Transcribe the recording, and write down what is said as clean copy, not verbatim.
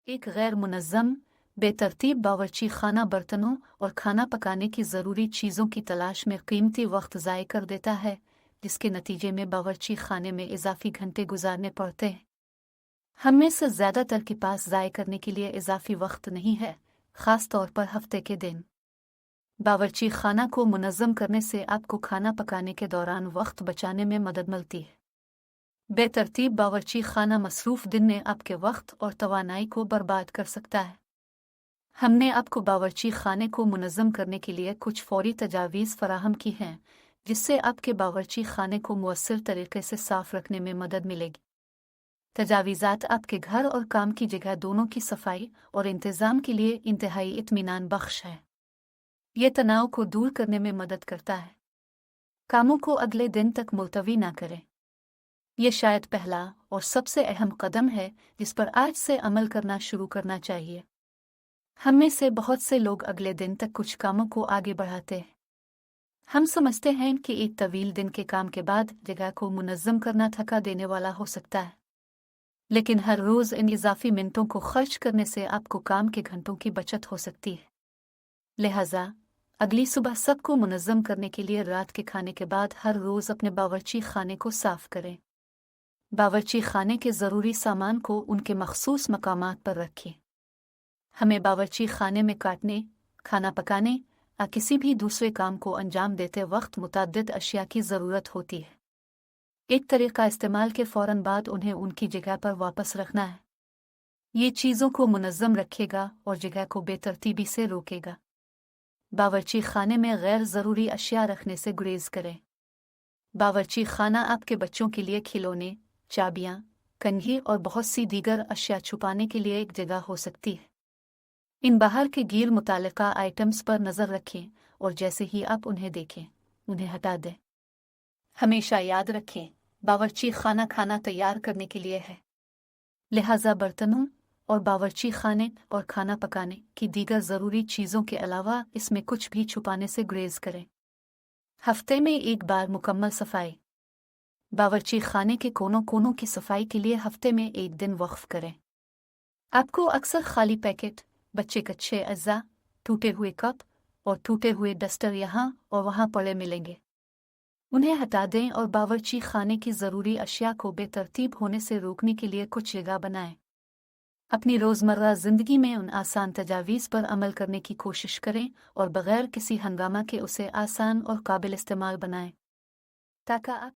एक गैर मुनज़्ज़म, बेतरतीब बावर्ची खाना बर्तनों और खाना पकाने की ज़रूरी चीज़ों की तलाश में कीमती वक्त ज़ाय कर देता है, जिसके नतीजे में बावर्ची खाने में इजाफी घंटे गुजारने पड़ते हैं। हम में से ज़्यादातर के पास ज़ाय करने के लिए इजाफी वक्त नहीं है, ख़ास तौर पर हफ्ते के दिन। बावर्ची खाना को मुनज़्ज़म करने से आपको खाना पकाने के दौरान वक्त बचाने में मदद मिलती है। बेतरतीब बावर्ची खाना मसरूफ़ दिन में आपके वक्त और तवानाई को बर्बाद कर सकता है। हमने आपको बावर्ची खाने को मुनज़्ज़म करने के लिए कुछ फ़ौरी तजावीज़ फ़राहम की हैं, जिससे आपके बावर्ची खाने को मुअस्सर तरीके से साफ़ रखने में मदद मिलेगी। तजावीज़ात आपके घर और काम की जगह दोनों की सफाई और इंतज़ाम के लिए इंतहाई इत्मीनान बख्श है। ये तनाव को दूर करने में मदद करता है। कामों को अगले दिन तक मुलतवी ना करें। ये शायद पहला और सबसे अहम कदम है जिस पर आज से अमल करना शुरू करना चाहिए। हम में से बहुत से लोग अगले दिन तक कुछ कामों को आगे बढ़ाते हैं। हम समझते हैं कि एक तवील दिन के काम के बाद जगह को मुनज़्ज़म करना थका देने वाला हो सकता है, लेकिन हर रोज़ इन इजाफी मिनटों को खर्च करने से आपको काम के घंटों की बचत हो सकती है। लिहाजा अगली सुबह सबको मुनज़्ज़म करने के लिए रात के खाने के बाद हर रोज़ अपने बावर्ची खाने को साफ़ करें। बावर्ची खाने के ज़रूरी सामान को उनके मखसूस मकामात पर रखें। हमें बावर्ची खाने में काटने, खाना पकाने या किसी भी दूसरे काम को अंजाम देते वक्त मुतअद्दिद अशिया की ज़रूरत होती है। एक तरीका इस्तेमाल के फ़ौरन बाद उन्हें उनकी जगह पर वापस रखना है। ये चीज़ों को मुनज़्ज़म रखेगा और जगह को बेतरतीबी से रोकेगा। बावर्ची खाने में गैर ज़रूरी अशिया रखने से गुरेज करें। बावर्ची खाना आपके बच्चों के लिए खिलौने, चाबियाँ, कंघी और बहुत सी दीगर अशिया छुपाने के लिए एक जगह हो सकती है। इन बाहर के गैर मुताल्लिका आइटम्स पर नज़र रखें और जैसे ही आप उन्हें देखें, उन्हें हटा दें। हमेशा याद रखें, बावर्ची खाना खाना तैयार करने के लिए है। लिहाजा बर्तनों और बावर्ची खाने और खाना पकाने की दीगर ज़रूरी चीज़ों के अलावा इसमें कुछ भी छुपाने से गुरेज करें। हफ्ते में एक बार मुकम्मल सफाई। बावर्ची खाने के कोनों कोनों की सफाई के लिए हफ्ते में एक दिन वक्फ करें। आपको अक्सर खाली पैकेट, बच्चे कच्चे अज्जा, टूटे हुए कप और टूटे हुए डस्टर यहाँ और वहाँ पड़े मिलेंगे। उन्हें हटा दें और बावर्ची खाने की ज़रूरी अशिया को बेतरतीब होने से रोकने के लिए कुछ जगह बनाएं। अपनी रोज़मर्रा ज़िंदगी में उन आसान तजावीज़ पर अमल करने की कोशिश करें और बग़ैर किसी हंगामा के उसे आसान और काबिल इस्तेमाल बनाएं, ताकि आप